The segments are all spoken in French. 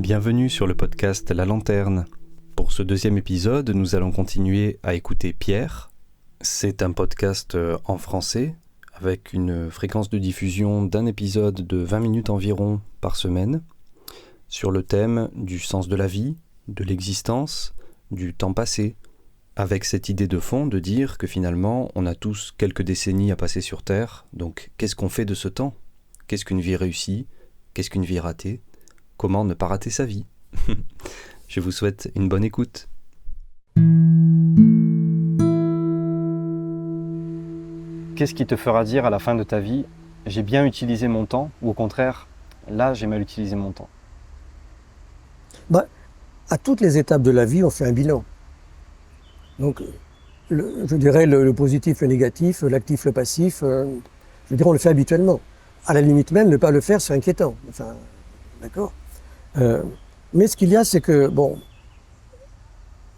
Bienvenue sur le podcast La Lanterne. Pour ce deuxième épisode, nous allons continuer à écouter Pierre. C'est un podcast en français, avec une fréquence de diffusion d'un épisode de 20 minutes environ par semaine, sur le thème du sens de la vie, de l'existence, du temps passé, avec cette idée de fond de dire que finalement, on a tous quelques décennies à passer sur Terre, donc qu'est-ce qu'on fait de ce temps ? Qu'est-ce qu'une vie réussie ? Qu'est-ce qu'une vie ratée ? Comment ne pas rater sa vie ? Je vous souhaite une bonne écoute. Qu'est-ce qui te fera dire à la fin de ta vie « j'ai bien utilisé mon temps » ou au contraire « là, j'ai mal utilisé mon temps » ? À toutes les étapes de la vie, on fait un bilan. Donc, je dirais le positif, le négatif, l'actif, le passif, je dirais on le fait habituellement. À la limite même, ne pas le faire, c'est inquiétant. Enfin, d'accord ? Mais ce qu'il y a, c'est que,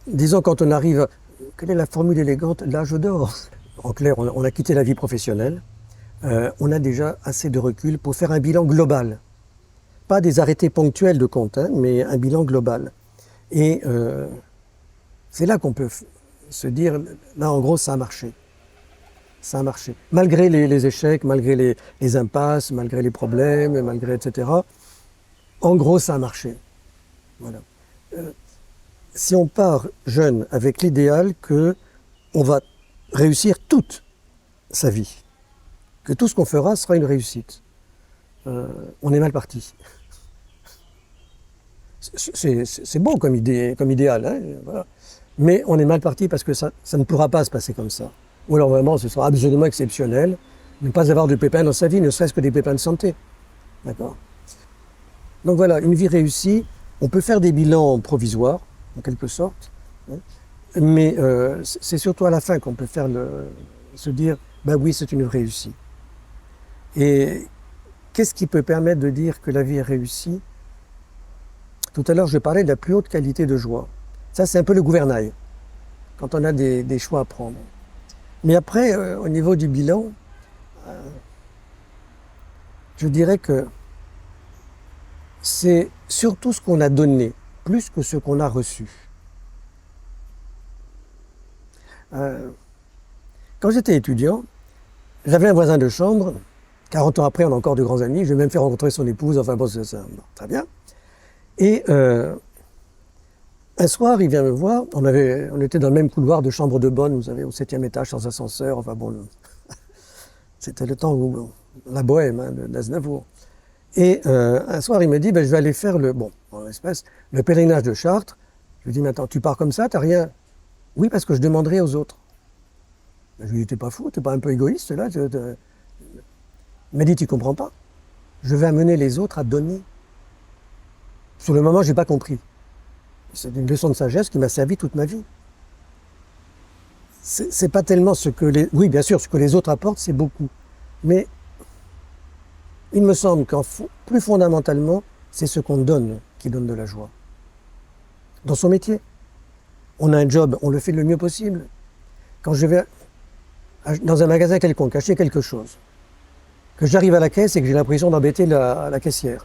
disons quand on arrive, quelle est la formule élégante ? L'âge d'or. En clair, on a quitté la vie professionnelle, on a déjà assez de recul pour faire un bilan global. Pas des arrêtés ponctuels de compte, mais un bilan global. Et c'est là qu'on peut se dire, là en gros ça a marché. Ça a marché. Malgré les échecs, malgré les impasses, malgré les problèmes, malgré etc. En gros, ça a marché. Voilà. Si on part jeune avec l'idéal qu'on va réussir toute sa vie, que tout ce qu'on fera sera une réussite, on est mal parti. C'est beau comme idéal, voilà. Mais on est mal parti parce que ça ne pourra pas se passer comme ça. Ou alors vraiment, ce sera absolument exceptionnel, ne pas avoir de pépins dans sa vie, ne serait-ce que des pépins de santé. D'accord ? Donc voilà, une vie réussie, on peut faire des bilans provisoires, en quelque sorte, mais c'est surtout à la fin qu'on peut faire se dire, oui, c'est une réussite. Et qu'est-ce qui peut permettre de dire que la vie est réussie ? Tout à l'heure, je parlais de la plus haute qualité de joie. Ça, c'est un peu le gouvernail, quand on a des choix à prendre. Mais après, au niveau du bilan, je dirais que c'est surtout ce qu'on a donné, plus que ce qu'on a reçu. Quand j'étais étudiant, j'avais un voisin de chambre, 40 ans après, on a encore de grands amis, je vais même faire rencontrer son épouse, c'est ça, très bien. Et un soir, il vient me voir, on était dans le même couloir de chambre de bonne, vous savez, au 7e étage, sans ascenseur, c'était le temps où la bohème d'Aznavour. Et un soir, il me dit, je vais aller faire le pèlerinage de Chartres. Je lui dis, mais attends, tu pars comme ça, t'as rien ? Oui, parce que je demanderai aux autres. Je lui dis, t'es pas fou, t'es pas un peu égoïste, là ? Il m'a dit, tu comprends pas ? Je vais amener les autres à donner. Sur le moment, j'ai pas compris. C'est une leçon de sagesse qui m'a servi toute ma vie. C'est pas tellement oui, bien sûr, ce que les autres apportent, c'est beaucoup. Mais il me semble plus fondamentalement, c'est ce qu'on donne qui donne de la joie. Dans son métier. On a un job, on le fait le mieux possible. Quand je vais dans un magasin quelconque acheter quelque chose, que j'arrive à la caisse et que j'ai l'impression d'embêter la caissière,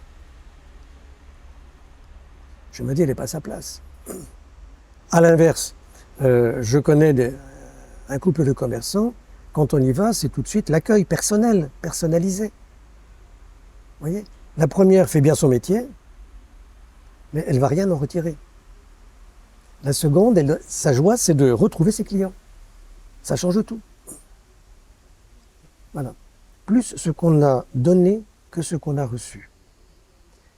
je me dis, elle n'est pas à sa place. À l'inverse, je connais un couple de commerçants, quand on y va, c'est tout de suite l'accueil personnel, personnalisé. Vous voyez ? La première fait bien son métier, mais elle ne va rien en retirer. La seconde, sa joie, c'est de retrouver ses clients. Ça change tout. Voilà. Plus ce qu'on a donné que ce qu'on a reçu.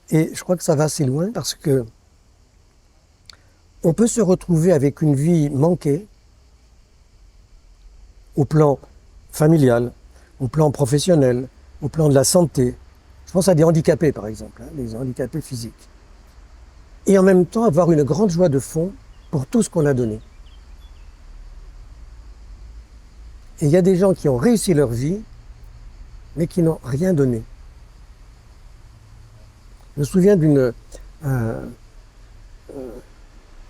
Et je crois que ça va assez loin parce que on peut se retrouver avec une vie manquée au plan familial, au plan professionnel, au plan de la santé. Je pense à des handicapés, par exemple, des handicapés physiques. Et en même temps, avoir une grande joie de fond pour tout ce qu'on a donné. Et il y a des gens qui ont réussi leur vie, mais qui n'ont rien donné. Je me souviens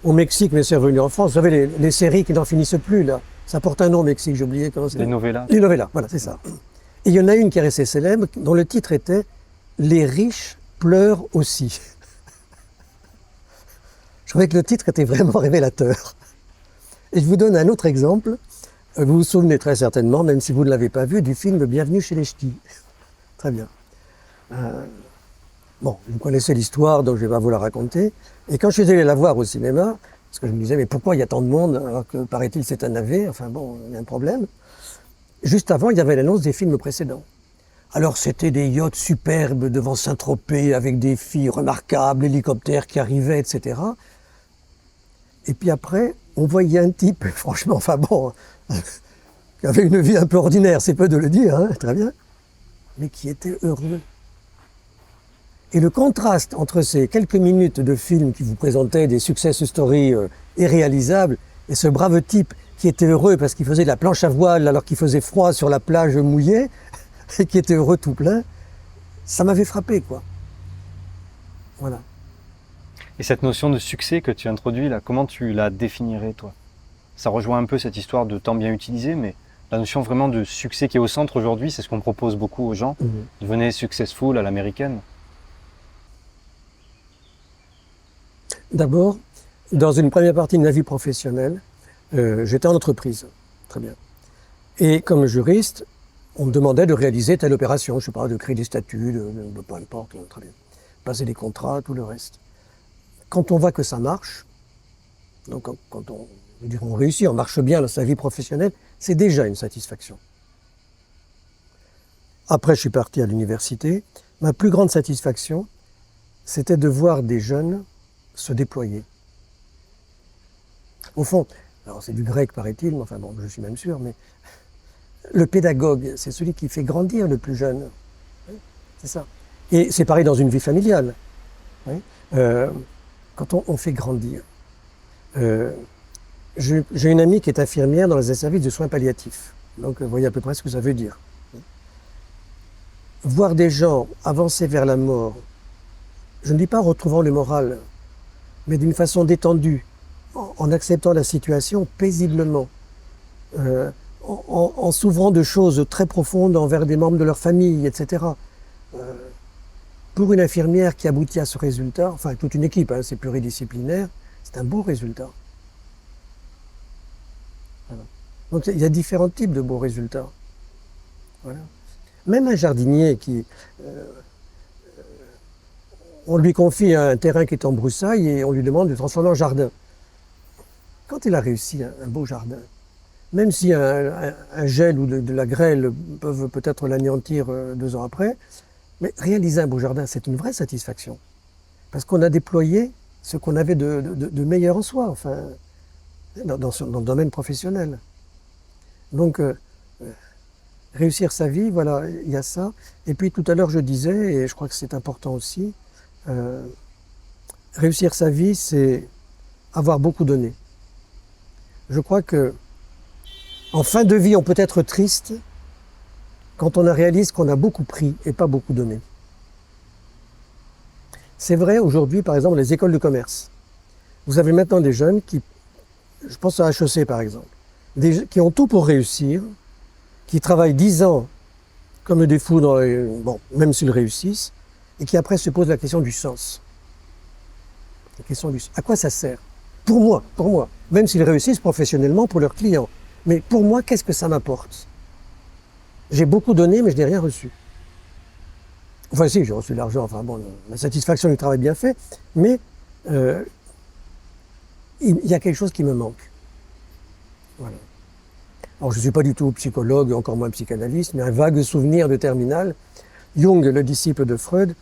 au Mexique, mais c'est revenu en France, vous savez, les séries qui n'en finissent plus, là. Ça porte un nom au Mexique, j'ai oublié comment c'est. Les novellas. Les novellas, voilà, c'est ça. Et il y en a une qui est restée célèbre, dont le titre était « Les riches pleurent aussi ». trouvais que le titre était vraiment révélateur. Et je vous donne un autre exemple. Vous vous souvenez très certainement, même si vous ne l'avez pas vu, du film Bienvenue chez les Ch'tis. Très bien. Bon, vous connaissez l'histoire, donc je ne vais pas vous la raconter. Et quand je suis allé la voir au cinéma, parce que je me disais, mais pourquoi il y a tant de monde, alors que paraît-il c'est un navet, enfin bon, il y a un problème. Juste avant, il y avait l'annonce des films précédents. Alors c'était des yachts superbes devant Saint-Tropez, avec des filles remarquables, hélicoptères qui arrivaient, etc. Et puis après, on voyait un type, franchement, enfin bon, qui avait une vie un peu ordinaire, c'est peu de le dire, hein, très bien, mais qui était heureux. Et le contraste entre ces quelques minutes de film qui vous présentaient des success stories irréalisables et ce brave type qui était heureux parce qu'il faisait de la planche à voile alors qu'il faisait froid sur la plage mouillée et qui était heureux tout plein, ça m'avait frappé, quoi. Voilà. Et cette notion de succès que tu introduis là, comment tu la définirais, toi? Ça rejoint un peu cette histoire de temps bien utilisé, mais la notion vraiment de succès qui est au centre aujourd'hui, c'est ce qu'on propose beaucoup aux gens. Devenez successful à l'américaine. D'abord, dans une première partie de ma vie professionnelle, j'étais en entreprise, très bien. Et comme juriste, on me demandait de réaliser telle opération, je ne sais pas, de créer des statuts, de peu importe, très bien. Passer des contrats, tout le reste. Quand on voit que ça marche, donc quand on réussit, on marche bien dans sa vie professionnelle, c'est déjà une satisfaction. Après, je suis parti à l'université. Ma plus grande satisfaction, c'était de voir des jeunes se déployer. Au fond, alors c'est du grec paraît-il, enfin bon, je suis même sûr, mais le pédagogue, c'est celui qui fait grandir le plus jeune. Oui, c'est ça. Et c'est pareil dans une vie familiale. Oui. Quand on fait grandir. J'ai une amie qui est infirmière dans les services de soins palliatifs. Donc vous voyez à peu près ce que ça veut dire. Voir des gens avancer vers la mort, je ne dis pas en retrouvant le moral, mais d'une façon détendue, en acceptant la situation paisiblement, en s'ouvrant de choses très profondes envers des membres de leur famille, etc. Pour une infirmière qui aboutit à ce résultat, enfin toute une équipe, hein, c'est pluridisciplinaire, c'est un beau résultat. Voilà. Donc il y a différents types de beaux résultats. Voilà. Même un jardinier qui... on lui confie un terrain qui est en broussailles et on lui demande de le transformer en jardin. Quand il a réussi un beau jardin, même si un gel ou de la grêle peuvent peut-être l'anéantir 2 ans après, mais réaliser un beau jardin, c'est une vraie satisfaction. Parce qu'on a déployé ce qu'on avait de meilleur en soi, enfin, dans le domaine professionnel. Donc, réussir sa vie, voilà, il y a ça. Et puis tout à l'heure, je disais, et je crois que c'est important aussi, réussir sa vie, c'est avoir beaucoup donné. Je crois que en fin de vie, on peut être triste quand on réalise qu'on a beaucoup pris et pas beaucoup donné. C'est vrai aujourd'hui, par exemple, les écoles de commerce. Vous avez maintenant des jeunes qui, je pense à HEC par exemple, qui ont tout pour réussir, qui travaillent 10 ans comme des fous, bon, même s'ils réussissent, et qui après se posent la question du sens. La question du sens. À quoi ça sert? Pour moi, même s'ils réussissent professionnellement pour leurs clients. Mais pour moi, qu'est-ce que ça m'apporte? J'ai beaucoup donné, mais je n'ai rien reçu. Enfin si, j'ai reçu de l'argent, enfin bon, la satisfaction du travail bien fait, mais il y a quelque chose qui me manque. Voilà. Alors je ne suis pas du tout psychologue, encore moins psychanalyste, mais un vague souvenir de terminale. Jung, le disciple de Freud,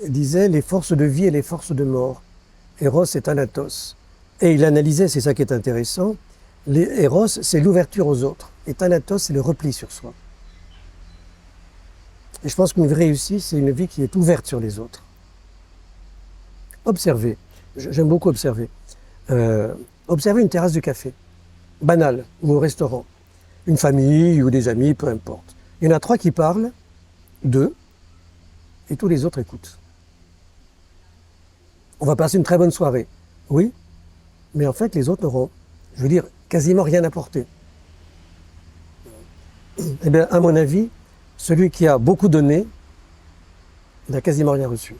disait les forces de vie et les forces de mort. Eros et Thanatos. Et il analysait, c'est ça qui est intéressant, Eros, c'est l'ouverture aux autres, et Thanatos, c'est le repli sur soi. Et je pense qu'une vraie réussite, c'est une vie qui est ouverte sur les autres. Observez, j'aime beaucoup observer. Observez une terrasse de café, banale, ou au restaurant. Une famille ou des amis, peu importe. Il y en a 3 qui parlent, 2, et tous les autres écoutent. On va passer une très bonne soirée, oui, mais en fait, les autres n'auront, je veux dire, quasiment rien apporté. Eh bien, à mon avis, celui qui a beaucoup donné n'a quasiment rien reçu.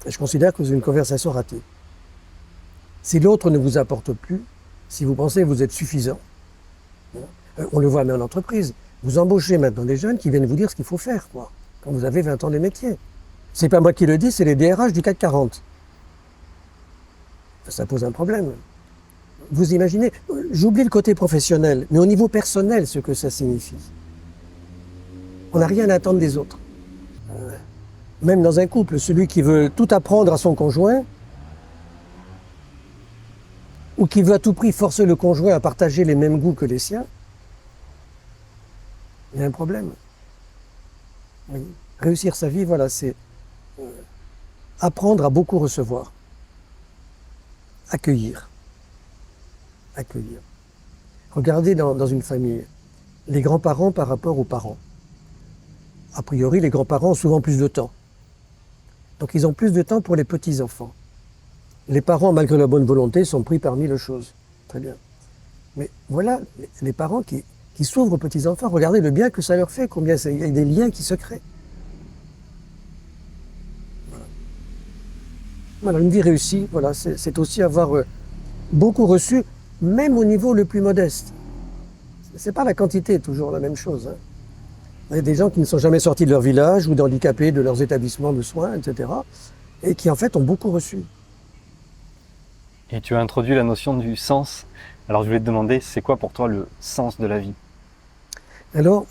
Et je considère que c'est une conversation ratée. Si l'autre ne vous apporte plus, si vous pensez que vous êtes suffisant, on le voit même en entreprise. Vous embauchez maintenant des jeunes qui viennent vous dire ce qu'il faut faire, quoi, quand vous avez 20 ans de métier. C'est pas moi qui le dis, c'est les DRH du CAC 40. Ça pose un problème. Vous imaginez, j'oublie le côté professionnel, mais au niveau personnel, ce que ça signifie. On n'a rien à attendre des autres. Même dans un couple, celui qui veut tout apprendre à son conjoint, ou qui veut à tout prix forcer le conjoint à partager les mêmes goûts que les siens, il y a un problème. Oui. Réussir sa vie, voilà, c'est apprendre à beaucoup recevoir. Accueillir. Accueillir. Regardez dans une famille, les grands-parents par rapport aux parents. A priori, les grands-parents ont souvent plus de temps. Donc ils ont plus de temps pour les petits-enfants. Les parents, malgré leur bonne volonté, sont pris par mille choses. Très bien. Mais voilà, les parents qui s'ouvrent aux petits-enfants, regardez le bien que ça leur fait, combien il y a des liens qui se créent. Voilà, une vie réussie, voilà, c'est aussi avoir beaucoup reçu, même au niveau le plus modeste. C'est pas la quantité, toujours la même chose. Hein. Il y a des gens qui ne sont jamais sortis de leur village ou handicapés de leurs établissements de soins, etc. et qui en fait ont beaucoup reçu. Et tu as introduit la notion du sens. Alors je voulais te demander, c'est quoi pour toi le sens de la vie? Alors,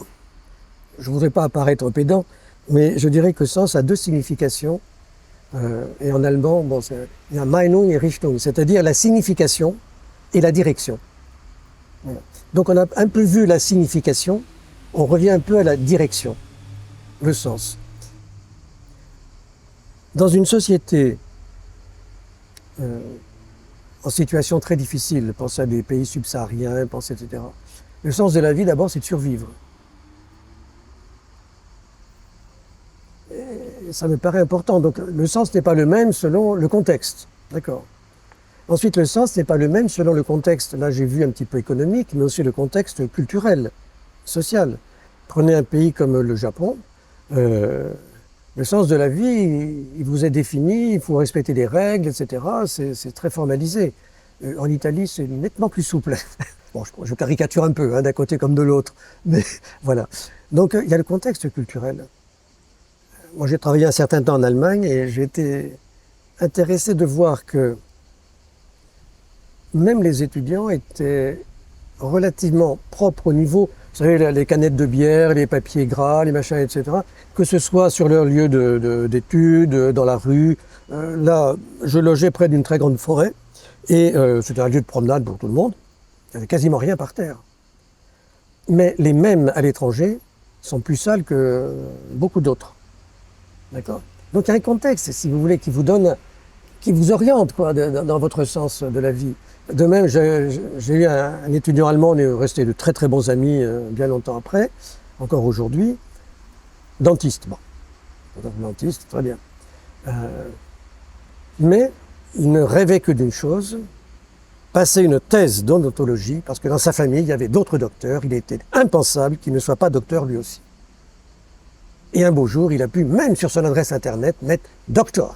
je ne voudrais pas apparaître pédant, mais je dirais que sens a deux significations. Et en allemand, bon, il y a Meinung et Richtung, c'est-à-dire la signification et la direction. Voilà. Donc on a un peu vu la signification, on revient un peu à la direction, le sens. Dans une société en situation très difficile, pensez à des pays subsahariens, pensez, etc. Le sens de la vie, d'abord, c'est de survivre. Et ça me paraît important. Donc, le sens n'est pas le même selon le contexte. D'accord. Ensuite, le sens n'est pas le même selon le contexte. Là, j'ai vu un petit peu économique, mais aussi le contexte culturel, social. Prenez un pays comme le Japon. Le sens de la vie, il vous est défini, il faut respecter les règles, etc. C'est très formalisé. En Italie, c'est nettement plus souple. Bon, je caricature un peu, hein, d'un côté comme de l'autre, mais voilà. Donc, il y a le contexte culturel. Moi, j'ai travaillé un certain temps en Allemagne et j'ai été intéressé de voir que même les étudiants étaient relativement propres au niveau, vous savez, les canettes de bière, les papiers gras, les machins, etc., que ce soit sur leur lieu d'études, dans la rue. Là, je logeais près d'une très grande forêt et c'était un lieu de promenade pour tout le monde. Il n'y avait quasiment rien par terre. Mais les mêmes à l'étranger sont plus sales que beaucoup d'autres. D'accord ? Donc il y a un contexte, si vous voulez, qui vous donne, qui vous oriente quoi, dans votre sens de la vie. De même, j'ai eu un étudiant allemand, on est resté de très très bons amis bien longtemps après, encore aujourd'hui, dentiste. Bon, dentiste, très bien. Mais il ne rêvait que d'une chose, passer une thèse d'odontologie, parce que dans sa famille, il y avait d'autres docteurs, il était impensable qu'il ne soit pas docteur lui aussi. Et un beau jour, il a pu, même sur son adresse internet, mettre « doctor ».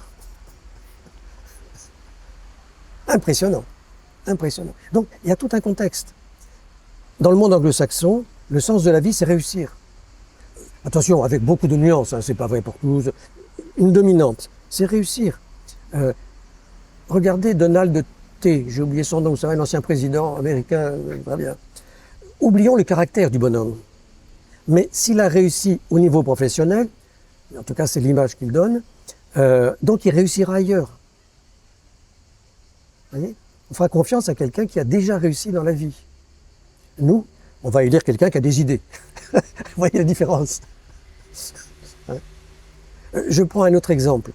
Impressionnant. Impressionnant. Donc, il y a tout un contexte. Dans le monde anglo-saxon, le sens de la vie, c'est réussir. Attention, avec beaucoup de nuances, hein, c'est pas vrai pour tous. Une dominante, c'est réussir. Regardez Donald T, j'ai oublié son nom, vous savez, l'ancien président américain, très bien. Oublions le caractère du bonhomme. Mais s'il a réussi au niveau professionnel, en tout cas c'est l'image qu'il donne, donc il réussira ailleurs. Vous voyez ? On fera confiance à quelqu'un qui a déjà réussi dans la vie. Nous, on va élire quelqu'un qui a des idées. Vous voyez la différence ? Je prends un autre exemple.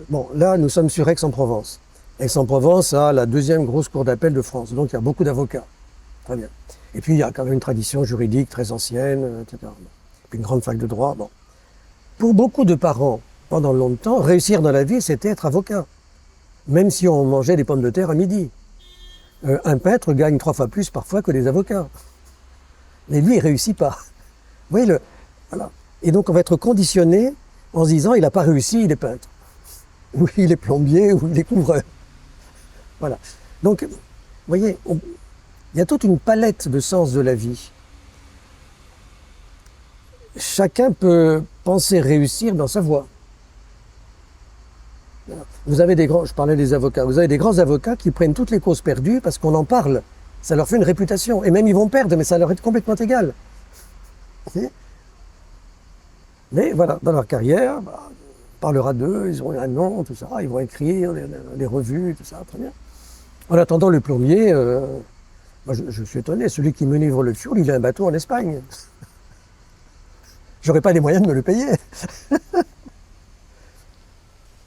Bon, là, nous sommes sur Aix-en-Provence. Aix-en-Provence a la deuxième grosse cour d'appel de France, donc il y a beaucoup d'avocats. Très bien. Et puis, il y a quand même une tradition juridique très ancienne, etc. Puis une grande fac de droit. Bon. Pour beaucoup de parents, pendant longtemps, réussir dans la vie, c'était être avocat. Même si on mangeait des pommes de terre à midi. Un peintre gagne 3 fois plus parfois que les avocats. Mais lui, il ne réussit pas. Vous voyez, voilà. Et donc, on va être conditionné en se disant, il n'a pas réussi, il est peintre. Ou il est plombier, ou il est couvreur. Voilà. Donc, vous voyez, il y a toute une palette de sens de la vie. Chacun peut penser réussir dans sa voie. Vous avez je parlais des avocats, vous avez des grands avocats qui prennent toutes les causes perdues parce qu'on en parle. Ça leur fait une réputation. Et même ils vont perdre, mais ça leur est complètement égal. Mais voilà, dans leur carrière, on parlera d'eux, ils auront un nom, tout ça, ils vont écrire les revues, tout ça, très bien. En attendant, le plombier, moi je suis étonné, celui qui me livre le fioul, il a un bateau en Espagne. J'aurais pas les moyens de me le payer.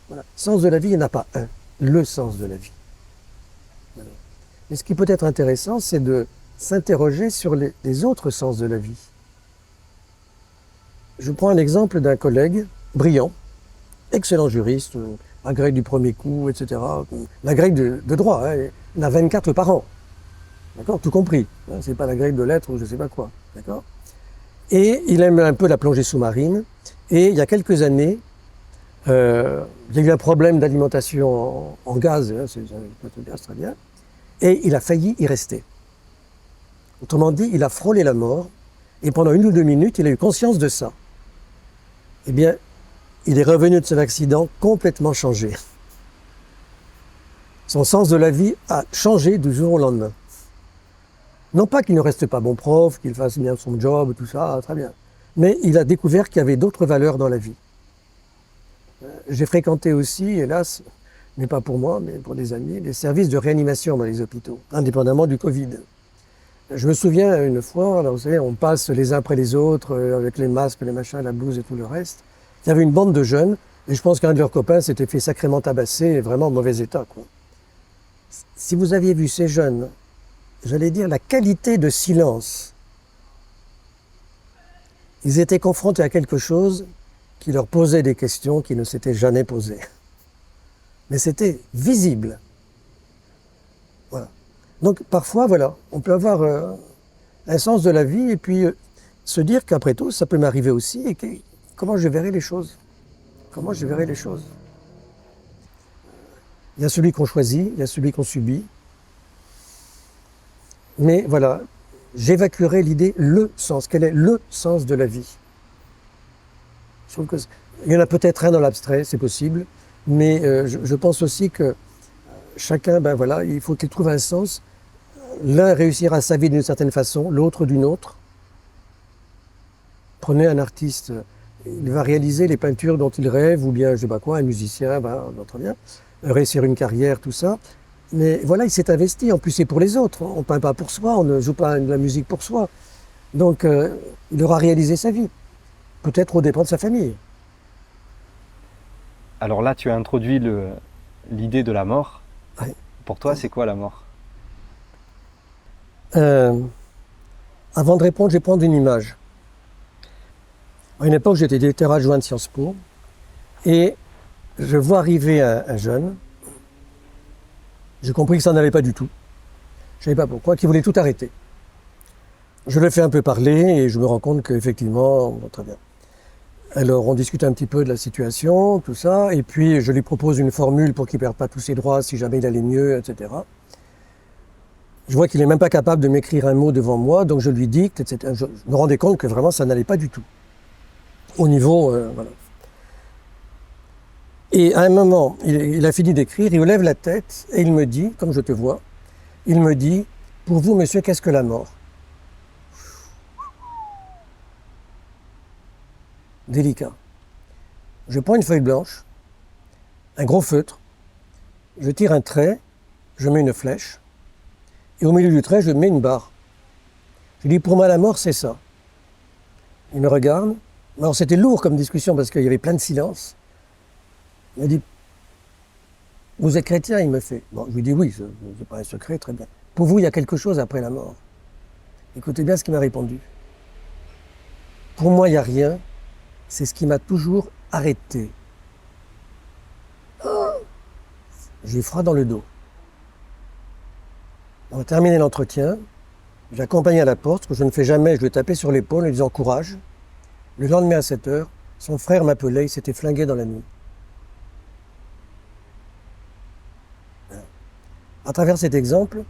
Voilà. Sens de la vie, il n'y en a pas un. Le sens de la vie. Voilà. Mais ce qui peut être intéressant, c'est de s'interroger sur les autres sens de la vie. Je prends un exemple d'un collègue brillant, excellent juriste, agrég du premier coup, etc. L'agrég de droit, hein, il en a 24 par an. D'accord, tout compris. Hein, c'est pas l'agrég de lettres ou je sais pas quoi. D'accord. Et il aime un peu la plongée sous-marine. Et il y a quelques années, il y a eu un problème d'alimentation en gaz, hein, c'est un gaz très bien, et il a failli y rester. Autrement dit, il a frôlé la mort, et pendant 1 ou 2 minutes, il a eu conscience de ça. Eh bien, il est revenu de cet accident complètement changé. Son sens de la vie a changé du jour au lendemain. Non pas qu'il ne reste pas bon prof, qu'il fasse bien son job, tout ça, très bien. Mais il a découvert qu'il y avait d'autres valeurs dans la vie. J'ai fréquenté aussi, hélas, mais pas pour moi, mais pour des amis, les services de réanimation dans les hôpitaux, indépendamment du Covid. Je me souviens une fois, alors vous savez, on passe les uns après les autres, avec les masques, les machins, la blouse et tout le reste. Il y avait une bande de jeunes, et je pense qu'un de leurs copains s'était fait sacrément tabasser, et vraiment en mauvais état, quoi. Si vous aviez vu ces jeunes, j'allais dire la qualité de silence, ils étaient confrontés à quelque chose qui leur posait des questions qui ne s'étaient jamais posées. Mais c'était visible. Voilà. Donc parfois, voilà, on peut avoir un sens de la vie et puis se dire qu'après tout, ça peut m'arriver aussi et comment je verrai les choses. Comment je verrai les choses. Il y a celui qu'on choisit, il y a celui qu'on subit. Mais voilà, j'évacuerai l'idée, le sens. Quel est le sens de la vie? Je trouve qu'il y en a peut-être un dans l'abstrait, c'est possible, mais je pense aussi que chacun, ben voilà, il faut qu'il trouve un sens. L'un réussira sa vie d'une certaine façon, l'autre d'une autre. Prenez un artiste, il va réaliser les peintures dont il rêve, ou bien, je sais pas quoi, un musicien, ben, très bien, réussir une carrière, tout ça. Mais voilà, il s'est investi, en plus c'est pour les autres. On ne peint pas pour soi, on ne joue pas de la musique pour soi. Donc il aura réalisé sa vie, peut-être aux dépens de sa famille. Alors là, tu as introduit l'idée de la mort. Ouais. Pour toi, c'est quoi la mort? Avant de répondre, je vais prendre une image. À une époque, j'étais directeur adjoint de Sciences Po, et je vois arriver un jeune. J'ai compris que ça n'allait pas du tout. Je ne savais pas pourquoi, qu'il voulait tout arrêter. Je le fais un peu parler et je me rends compte qu'effectivement, bon, très bien. Alors on discute un petit peu de la situation, tout ça, et puis je lui propose une formule pour qu'il ne perde pas tous ses droits si jamais il allait mieux, etc. Je vois qu'il n'est même pas capable de m'écrire un mot devant moi, donc je lui dicte, etc. Je me rendais compte que vraiment ça n'allait pas du tout. Au niveau, voilà. Et à un moment, il a fini d'écrire, il lève la tête et il me dit, comme je te vois, il me dit, pour vous, monsieur, qu'est-ce que la mort? Délicat. Je prends une feuille blanche, un gros feutre, je tire un trait, je mets une flèche, et au milieu du trait, je mets une barre. Je dis, pour moi, la mort, c'est ça. Il me regarde. Alors, c'était lourd comme discussion parce qu'il y avait plein de silence. Il me dit, vous êtes chrétien? Il me fait. Bon, je lui dis oui, c'est pas un secret, très bien. Pour vous, il y a quelque chose après la mort. Écoutez bien ce qu'il m'a répondu. Pour moi, il n'y a rien. C'est ce qui m'a toujours arrêté. Oh, j'ai froid dans le dos. On a terminé l'entretien. J'ai accompagné à la porte, ce que je ne fais jamais, je lui ai tapé sur l'épaule en lui disant courage. Le lendemain à 7 h, son frère m'appelait, il s'était flingué dans la nuit. À travers cet exemple,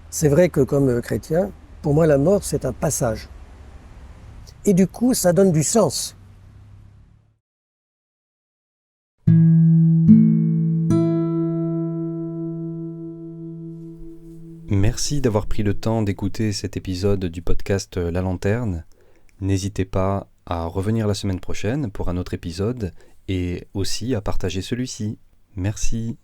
c'est vrai que comme chrétien, pour moi la mort c'est un passage. Et du coup, ça donne du sens. Merci d'avoir pris le temps d'écouter cet épisode du podcast La Lanterne. N'hésitez pas à revenir la semaine prochaine pour un autre épisode et aussi à partager celui-ci. Merci.